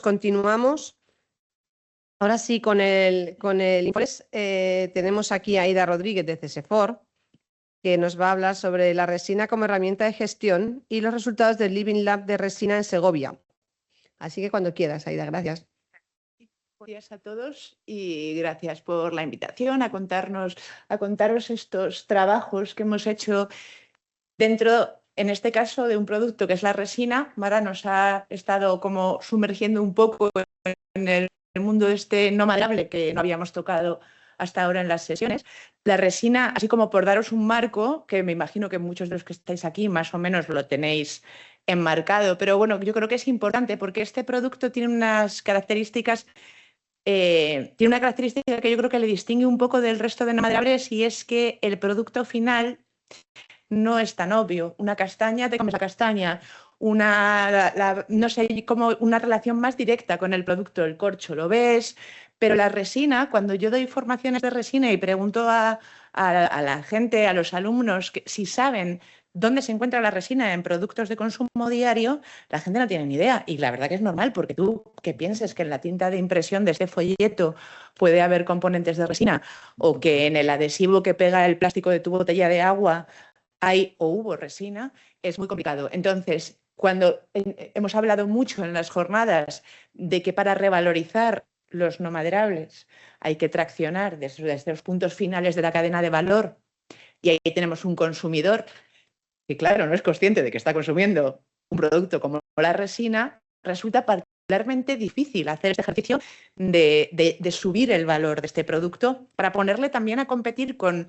continuamos. Ahora sí, con el informe tenemos aquí a Aida Rodríguez de CSFOR, que nos va a hablar sobre la resina como herramienta de gestión y los resultados del Living Lab de resina en Segovia. Así que cuando quieras, Aida, gracias. Buenos días a todos y gracias por la invitación a contaros estos trabajos que hemos hecho dentro, en este caso, de un producto que es la resina. Mara nos ha estado como sumergiendo un poco en el mundo este no madreable que no habíamos tocado hasta ahora en las sesiones. La resina, así como por daros un marco, que me imagino que muchos de los que estáis aquí más o menos lo tenéis enmarcado, pero bueno, yo creo que es importante porque este producto tiene unas características. Tiene una característica que yo creo que le distingue un poco del resto de no maderables, y es que el producto final no es tan obvio. Una castaña, te comes la castaña, no sé, como una relación más directa con el producto, el corcho, lo ves, pero la resina, cuando yo doy formaciones de resina y pregunto a la gente, a los alumnos, si saben dónde se encuentra la resina en productos de consumo diario, la gente no tiene ni idea. Y la verdad que es normal, porque tú que pienses que en la tinta de impresión de este folleto puede haber componentes de resina, o que en el adhesivo que pega el plástico de tu botella de agua hay o hubo resina, es muy complicado. Entonces, cuando hemos hablado mucho en las jornadas de que para revalorizar los no maderables hay que traccionar desde los puntos finales de la cadena de valor, y ahí tenemos un consumidor que, claro, no es consciente de que está consumiendo un producto como la resina, resulta particularmente difícil hacer este ejercicio de subir el valor de este producto para ponerle también a competir con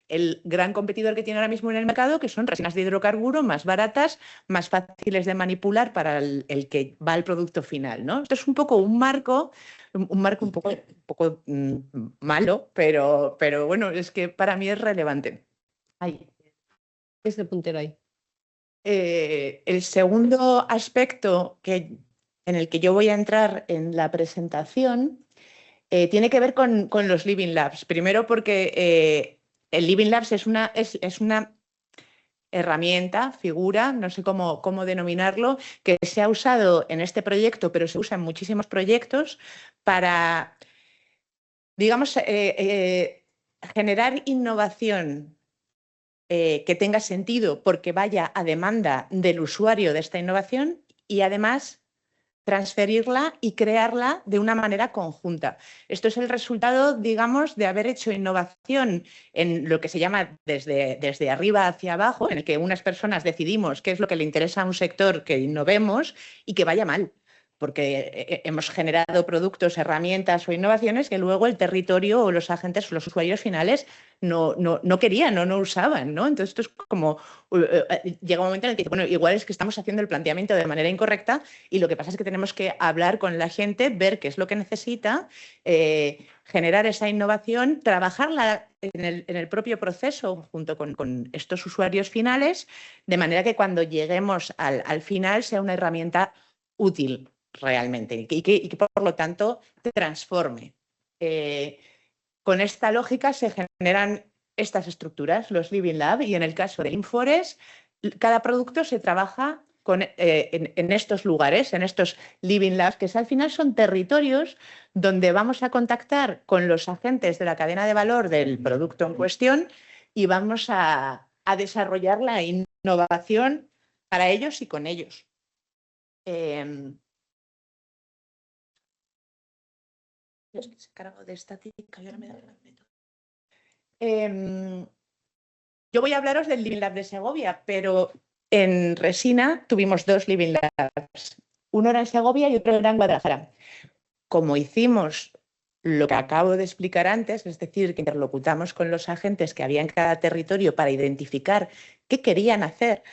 el gran competidor que tiene ahora mismo en el mercado, que son resinas de hidrocarburo más baratas, más fáciles de manipular para el que va al producto final, ¿no? Esto es un poco un marco un poco malo, pero bueno, es que para mí es relevante. Ahí. Es el puntero ahí. El segundo aspecto en el que yo voy a entrar en la presentación tiene que ver con los Living Labs. Primero porque el Living Labs es una herramienta, figura, no sé cómo denominarlo, que se ha usado en este proyecto, pero se usa en muchísimos proyectos para, digamos, generar innovación que tenga sentido porque vaya a demanda del usuario de esta innovación, y además transferirla y crearla de una manera conjunta. Esto es el resultado, digamos, de haber hecho innovación en lo que se llama desde arriba hacia abajo, en el que unas personas decidimos qué es lo que le interesa a un sector que innovemos y que vaya mal, porque hemos generado productos, herramientas o innovaciones que luego el territorio o los agentes, los usuarios finales, no querían o no usaban, ¿no? Entonces esto es como, llega un momento en el que dice, bueno, igual es que estamos haciendo el planteamiento de manera incorrecta, y lo que pasa es que tenemos que hablar con la gente, ver qué es lo que necesita, generar esa innovación, trabajarla en el propio proceso junto con estos usuarios finales, de manera que cuando lleguemos al final sea una herramienta útil realmente y que por lo tanto te transforme. Con esta lógica se generan estas estructuras, los Living Lab, y en el caso de Inforest, cada producto se trabaja en estos lugares, en estos Living Labs, que al final son territorios donde vamos a contactar con los agentes de la cadena de valor del producto en cuestión y vamos a desarrollar la innovación para ellos y con ellos. Es que se cargó de estática y ahora me da el método. Yo voy a hablaros del Living Lab de Segovia, pero en resina tuvimos dos Living Labs. Uno era en Segovia y otro era en Guadalajara. Como hicimos lo que acabo de explicar antes, es decir, que interlocutamos con los agentes que había en cada territorio para identificar qué querían hacer.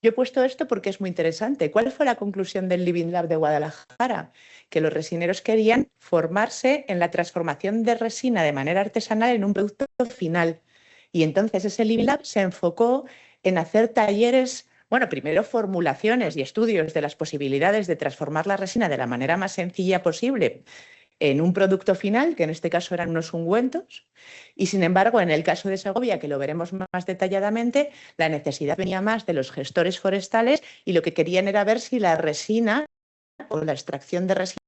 Yo he puesto esto porque es muy interesante. ¿Cuál fue la conclusión del Living Lab de Guadalajara? Que los resineros querían formarse en la transformación de resina de manera artesanal en un producto final. Y entonces ese Living Lab se enfocó en hacer talleres, bueno, primero formulaciones y estudios de las posibilidades de transformar la resina de la manera más sencilla posible en un producto final, que en este caso eran unos ungüentos, y sin embargo, en el caso de Segovia, que lo veremos más detalladamente, la necesidad venía más de los gestores forestales y lo que querían era ver si la resina o la extracción de resina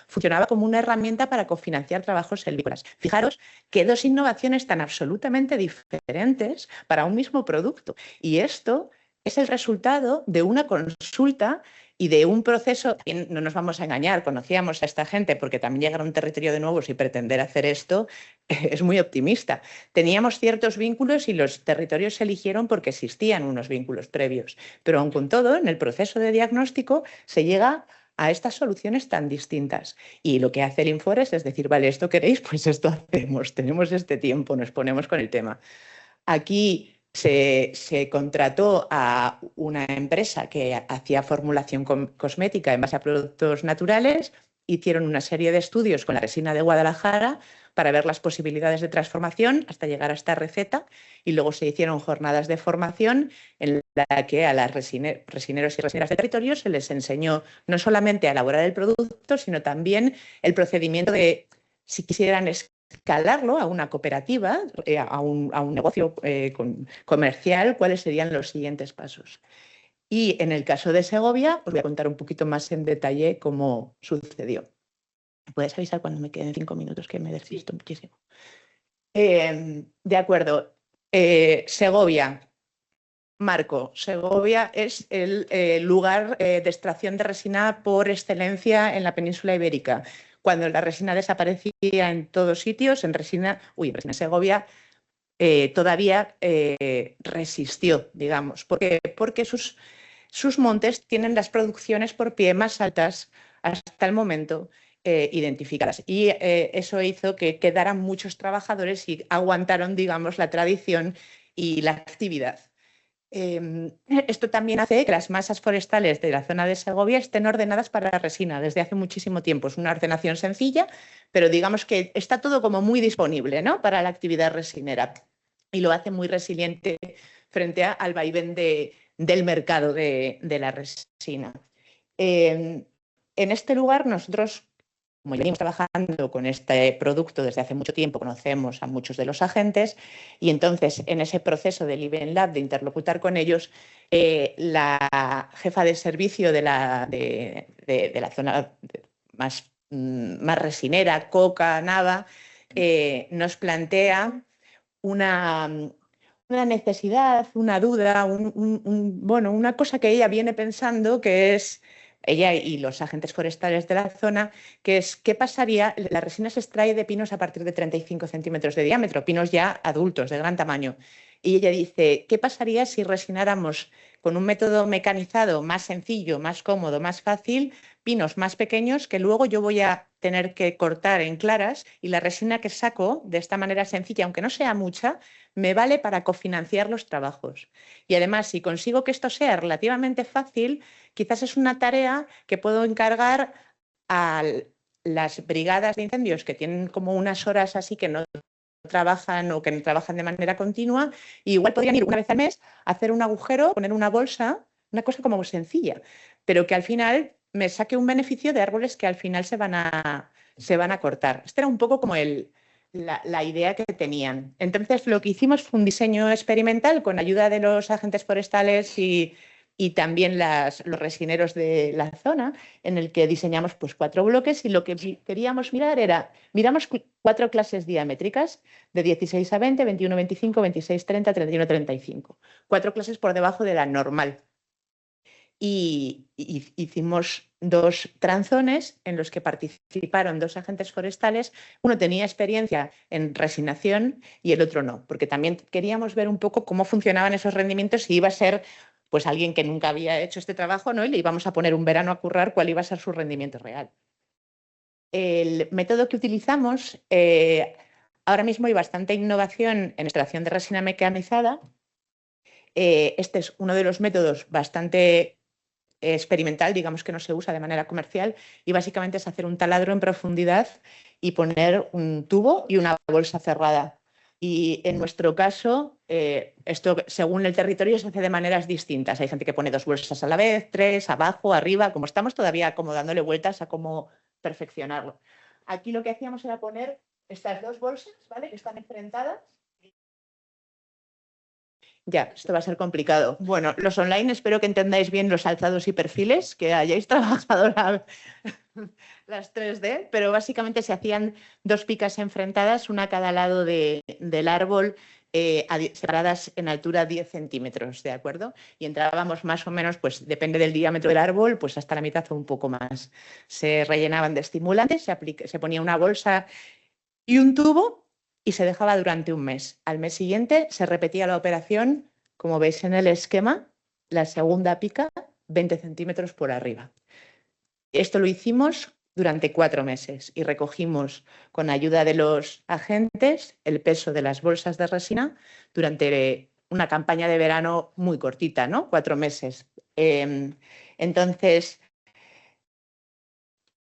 funcionaba como una herramienta para cofinanciar trabajos silvícolas. Fijaros que dos innovaciones tan absolutamente diferentes para un mismo producto. Y esto es el resultado de una consulta y de un proceso. No nos vamos a engañar, conocíamos a esta gente porque también llegar a un territorio de nuevos y pretender hacer esto es muy optimista. Teníamos ciertos vínculos y los territorios se eligieron porque existían unos vínculos previos. Pero aun con todo, en el proceso de diagnóstico se llega a estas soluciones tan distintas. Y lo que hace el Inforest es decir, vale, ¿esto queréis? Pues esto hacemos, tenemos este tiempo, nos ponemos con el tema. Aquí se contrató a una empresa que hacía formulación cosmética en base a productos naturales, hicieron una serie de estudios con la resina de Guadalajara para ver las posibilidades de transformación hasta llegar a esta receta y luego se hicieron jornadas de formación en la que a las resineros y resineras de territorio se les enseñó no solamente a elaborar el producto, sino también el procedimiento de, si quisieran escalarlo a una cooperativa, a un negocio comercial, cuáles serían los siguientes pasos. Y en el caso de Segovia, os voy a contar un poquito más en detalle cómo sucedió. ¿Me puedes avisar cuando me queden 5 minutos que me despisto muchísimo? De acuerdo. Segovia. Marco, Segovia es el lugar de extracción de resina por excelencia en la península ibérica. Cuando la resina desaparecía en todos sitios, en resina Segovia todavía resistió, digamos. ¿Por qué? Porque sus montes tienen las producciones por pie más altas hasta el momento identificadas. Y eso hizo que quedaran muchos trabajadores y aguantaron, digamos, la tradición y la actividad. Esto también hace que las masas forestales de la zona de Segovia estén ordenadas para la resina desde hace muchísimo tiempo. Es una ordenación sencilla, pero digamos que está todo como muy disponible, ¿no?, para la actividad resinera y lo hace muy resiliente frente al vaivén del mercado de la resina. En este lugar nosotros, como ya venimos trabajando con este producto desde hace mucho tiempo, conocemos a muchos de los agentes y entonces en ese proceso de Live Lab, de interlocutar con ellos, la jefa de servicio de la zona más resinera, Coca, Nava, nos plantea una necesidad, una duda, bueno, una cosa que ella viene pensando, que es ella y los agentes forestales de la zona, que es qué pasaría. La resina se extrae de pinos a partir de 35 centímetros de diámetro, pinos ya adultos, de gran tamaño. Y ella dice, ¿qué pasaría si resináramos con un método mecanizado más sencillo, más cómodo, más fácil, pinos más pequeños que luego yo voy a tener que cortar en claras y la resina que saco de esta manera sencilla, aunque no sea mucha, me vale para cofinanciar los trabajos? Y además, si consigo que esto sea relativamente fácil, quizás es una tarea que puedo encargar a las brigadas de incendios que tienen como unas horas así que no trabajan o que no trabajan de manera continua, y igual podrían ir una vez al mes a hacer un agujero, poner una bolsa, una cosa como sencilla, pero que al final me saque un beneficio de árboles que al final se van a cortar. Este era un poco como la idea que tenían. Entonces, lo que hicimos fue un diseño experimental con ayuda de los agentes forestales y también los resineros de la zona, en el que diseñamos pues 4 bloques y lo que queríamos mirar era, miramos 4 clases diamétricas de 16 a 20, 21 a 25, 26 a 30, 31 a 35. 4 clases por debajo de la normal. Y hicimos 2 tranzones en los que participaron 2 agentes forestales. Uno tenía experiencia en resinación y el otro no, porque también queríamos ver un poco cómo funcionaban esos rendimientos y iba a ser pues alguien que nunca había hecho este trabajo, ¿no?, y le íbamos a poner un verano a currar cuál iba a ser su rendimiento real. El método que utilizamos, ahora mismo hay bastante innovación en extracción de resina mecanizada. Este es uno de los métodos bastante experimental, digamos que no se usa de manera comercial, y básicamente es hacer un taladro en profundidad y poner un tubo y una bolsa cerrada. Y en nuestro caso, esto según el territorio se hace de maneras distintas. Hay gente que pone 2 bolsas a la vez, 3, abajo, arriba, como estamos todavía como dándole vueltas a cómo perfeccionarlo. Aquí lo que hacíamos era poner estas 2 bolsas, ¿vale?, que están enfrentadas, Ya, esto va a ser complicado. Bueno, los online espero que entendáis bien los alzados y perfiles, que hayáis trabajado las 3D, pero básicamente se hacían dos picas enfrentadas, una a cada lado del árbol, separadas en altura 10 centímetros, ¿de acuerdo? Y entrábamos más o menos, pues depende del diámetro del árbol, pues hasta la mitad o un poco más. Se rellenaban de estimulantes, se ponía una bolsa y un tubo y se dejaba durante un mes. Al mes siguiente se repetía la operación, como veis en el esquema, la segunda pica 20 centímetros por arriba. Esto lo hicimos durante 4 meses y recogimos con ayuda de los agentes el peso de las bolsas de resina durante una campaña de verano muy cortita, ¿no? 4 meses. Entonces,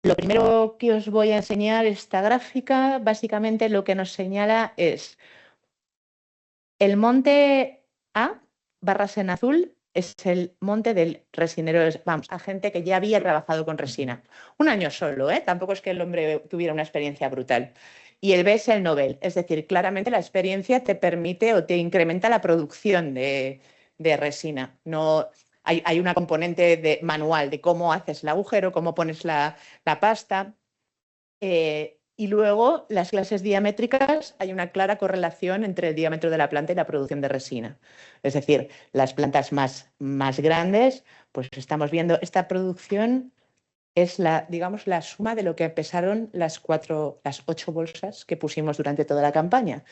lo primero que os voy a enseñar, esta gráfica, básicamente lo que nos señala es el monte A, barras en azul, es el monte del resinero, vamos, a gente que ya había trabajado con resina. Un año solo, ¿eh? Tampoco es que el hombre tuviera una experiencia brutal. Y el B es el Nobel, es decir, claramente la experiencia te permite o te incrementa la producción de resina. No, hay una componente manual de cómo haces el agujero, cómo pones la pasta. Y luego, las clases diamétricas, hay una clara correlación entre el diámetro de la planta y la producción de resina. Es decir, las plantas más grandes, pues estamos viendo esta producción es digamos, la suma de lo que pesaron las 8 bolsas que pusimos durante toda la campaña.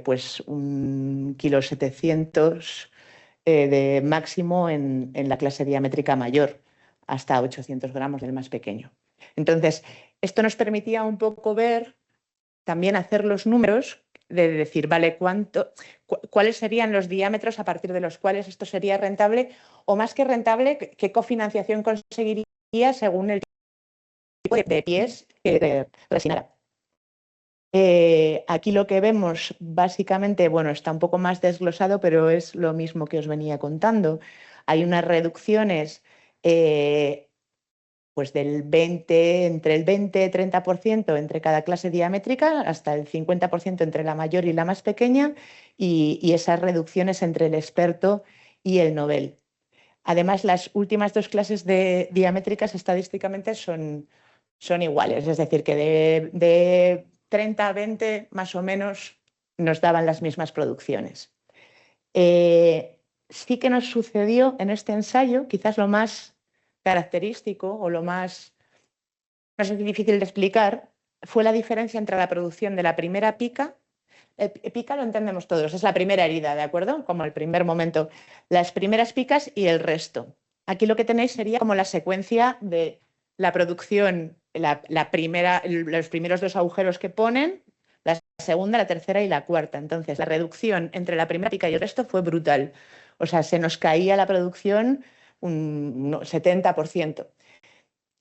Pues 1,7 kg de máximo en la clase diamétrica mayor, hasta 800 gramos del más pequeño. Entonces, esto nos permitía un poco ver, también hacer los números, de decir, vale, cuáles serían los diámetros a partir de los cuales esto sería rentable, o más que rentable, qué cofinanciación conseguiría según el tipo de pies que resinara. Aquí lo que vemos básicamente, bueno, está un poco más desglosado, pero es lo mismo que os venía contando. Hay unas reducciones pues entre el 20 y 30% entre cada clase diamétrica, hasta el 50% entre la mayor y la más pequeña, y esas reducciones entre el experto y el Nobel. Además, las últimas dos clases diamétricas estadísticamente son iguales, es decir, que de 30 a 20 más o menos nos daban las mismas producciones. Sí que nos sucedió en este ensayo, quizás lo más característico o lo más, no sé, difícil de explicar, fue la diferencia entre la producción de la primera pica. Pica lo entendemos todos, es la primera herida, ¿de acuerdo? Como el primer momento, las primeras picas y el resto. Aquí lo que tenéis sería como la secuencia de la producción, la primera, los primeros dos agujeros que ponen, la segunda, la tercera y la cuarta. Entonces, la reducción entre la primera pica y el resto fue brutal. O sea, se nos caía la producción un 70%.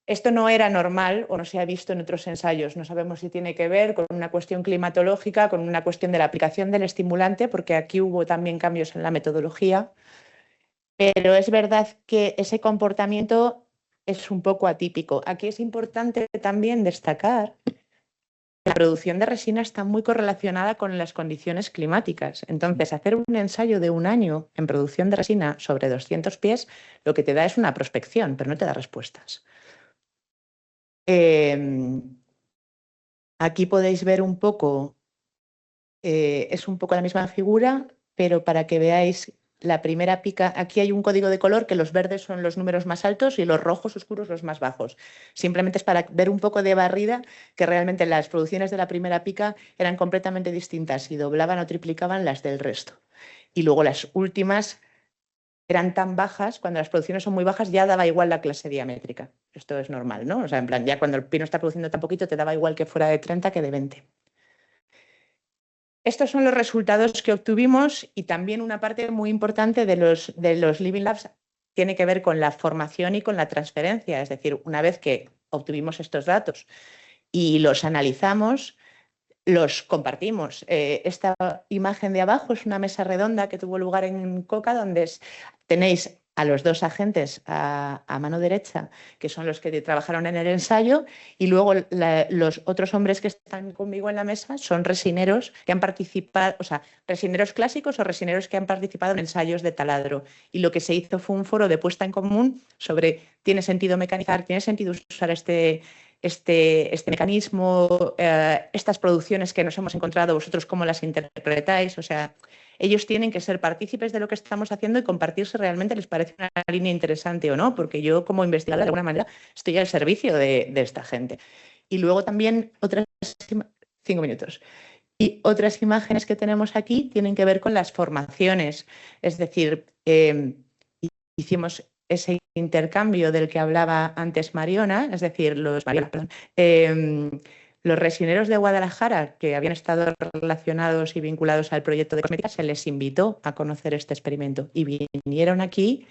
Esto no era normal o no se ha visto en otros ensayos. No sabemos si tiene que ver con una cuestión climatológica, con una cuestión de la aplicación del estimulante, porque aquí hubo también cambios en la metodología. Pero es verdad que ese comportamiento es un poco atípico. Aquí es importante también destacar que la producción de resina está muy correlacionada con las condiciones climáticas. Entonces, hacer un ensayo de un año en producción de resina sobre 200 pies, lo que te da es una prospección, pero no te da respuestas. Aquí podéis ver un poco, es un poco la misma figura, pero para que veáis la primera pica, aquí hay un código de color que los verdes son los números más altos y los rojos oscuros los más bajos. Simplemente es para ver un poco de barrida que realmente las producciones de la primera pica eran completamente distintas y doblaban o triplicaban las del resto. Y luego las últimas eran tan bajas, cuando las producciones son muy bajas ya daba igual la clase diamétrica. Esto es normal, ¿no? O sea, en plan, ya cuando el pino está produciendo tan poquito te daba igual que fuera de 30 que de 20. Estos son los resultados que obtuvimos y también una parte muy importante de los Living Labs tiene que ver con la formación y con la transferencia. Es decir, una vez que obtuvimos estos datos y los analizamos, los compartimos. Esta imagen de abajo es una mesa redonda que tuvo lugar en Coca, donde tenéis a los dos agentes a mano derecha, que son los que trabajaron en el ensayo, y luego los otros hombres que están conmigo en la mesa son resineros que han participado, o sea, resineros clásicos o resineros que han participado en ensayos de taladro. Y lo que se hizo fue un foro de puesta en común sobre ¿tiene sentido mecanizar? ¿Tiene sentido usar este mecanismo? Estas producciones que nos hemos encontrado, ¿vosotros cómo las interpretáis? O sea, ellos tienen que ser partícipes de lo que estamos haciendo y compartir si realmente les parece una línea interesante o no, porque yo como investigadora de alguna manera estoy al servicio de esta gente. Y luego también otras 5 minutos. Y otras imágenes que tenemos aquí tienen que ver con las formaciones, es decir, hicimos ese intercambio del que hablaba antes Mariona, es decir, los resineros de Guadalajara que habían estado relacionados y vinculados al proyecto de cosmética, se les invitó a conocer este experimento y vinieron aquí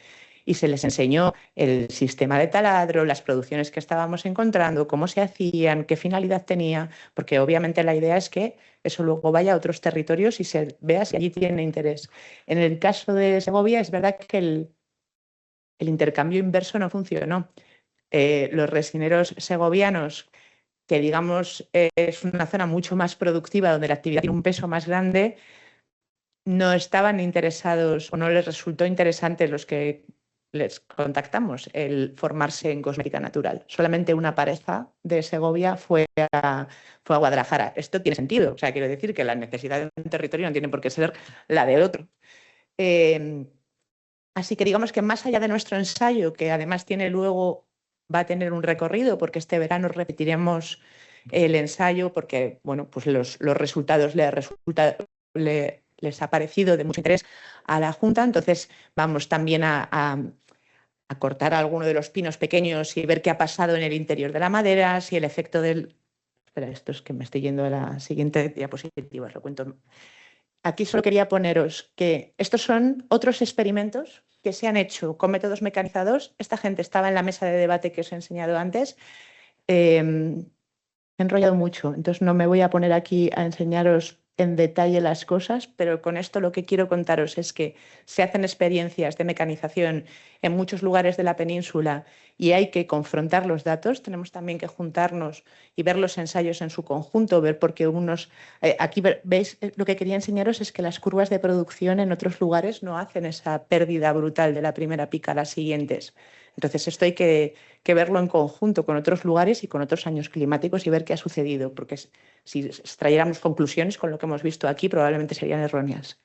y se les enseñó el sistema de taladro, las producciones que estábamos encontrando, cómo se hacían, qué finalidad tenía, porque obviamente la idea es que eso luego vaya a otros territorios y se vea si allí tiene interés. En el caso de Segovia es verdad que el intercambio inverso no funcionó. Los resineros segovianos, que digamos es una zona mucho más productiva, donde la actividad tiene un peso más grande, no estaban interesados o no les resultó interesante los que les contactamos el formarse en cosmética natural. Solamente una pareja de Segovia fue a Guadalajara. Esto tiene sentido. O sea, quiero decir que la necesidad de un territorio no tiene por qué ser la del otro. Así que digamos que más allá de nuestro ensayo, que además va a tener un recorrido, porque este verano repetiremos el ensayo, porque bueno, pues los resultados les ha parecido de mucho interés a la Junta. Entonces vamos también a cortar alguno de los pinos pequeños y ver qué ha pasado en el interior de la madera, si el efecto del... Espera, esto es que me estoy yendo a la siguiente diapositiva, os lo cuento. Aquí solo quería poneros que estos son otros experimentos que se han hecho con métodos mecanizados. Esta gente estaba en la mesa de debate que os he enseñado antes. He enrollado mucho, entonces no me voy a poner aquí a enseñaros en detalle las cosas, pero con esto lo que quiero contaros es que se hacen experiencias de mecanización en muchos lugares de la península y hay que confrontar los datos. Tenemos también que juntarnos y ver los ensayos en su conjunto, ver por qué unos... aquí veis, lo que quería enseñaros es que las curvas de producción en otros lugares no hacen esa pérdida brutal de la primera pica a las siguientes. Entonces esto hay que verlo en conjunto con otros lugares y con otros años climáticos y ver qué ha sucedido, porque si extrayéramos conclusiones con lo que hemos visto aquí probablemente serían erróneas.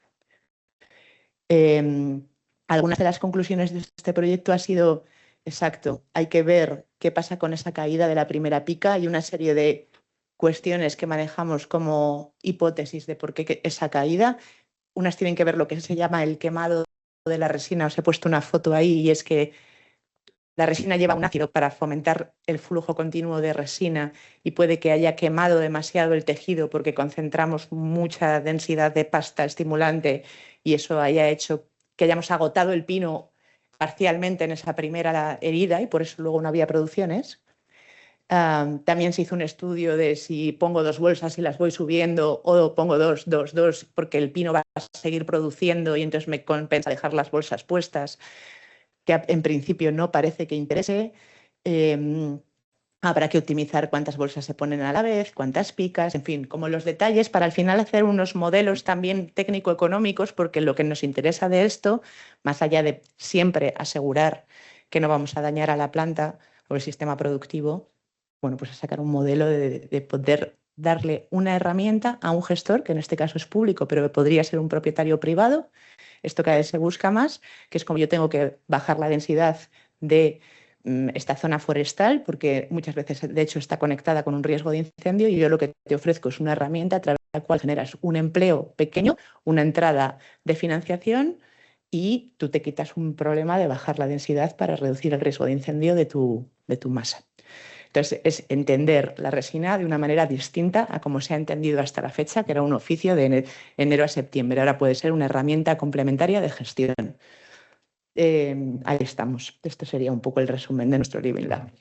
Algunas de las conclusiones de este proyecto ha sido, exacto, hay que ver qué pasa con esa caída de la primera pica y una serie de cuestiones que manejamos como hipótesis de por qué esa caída. Unas tienen que ver lo que se llama el quemado de la resina. Os he puesto una foto ahí y es que la resina lleva un ácido para fomentar el flujo continuo de resina y puede que haya quemado demasiado el tejido porque concentramos mucha densidad de pasta estimulante y eso haya hecho que hayamos agotado el pino parcialmente en esa primera herida y por eso luego no había producciones. También se hizo un estudio de si pongo 2 bolsas y las voy subiendo o pongo 2, porque el pino va a seguir produciendo y entonces me compensa dejar las bolsas puestas, que en principio no parece que interese. Habrá que optimizar cuántas bolsas se ponen a la vez, cuántas picas, en fin, como los detalles para al final hacer unos modelos también técnico-económicos, porque lo que nos interesa de esto, más allá de siempre asegurar que no vamos a dañar a la planta o el sistema productivo, bueno, pues es sacar un modelo de poder darle una herramienta a un gestor, que en este caso es público, pero podría ser un propietario privado. Esto cada vez se busca más, que es como yo tengo que bajar la densidad de esta zona forestal, porque muchas veces, de hecho, está conectada con un riesgo de incendio y yo lo que te ofrezco es una herramienta a través de la cual generas un empleo pequeño, una entrada de financiación y tú te quitas un problema de bajar la densidad para reducir el riesgo de incendio de tu masa. Entonces, es entender la resina de una manera distinta a como se ha entendido hasta la fecha, que era un oficio de enero a septiembre. Ahora puede ser una herramienta complementaria de gestión. Ahí estamos. Esto sería un poco el resumen de nuestro Living Lab.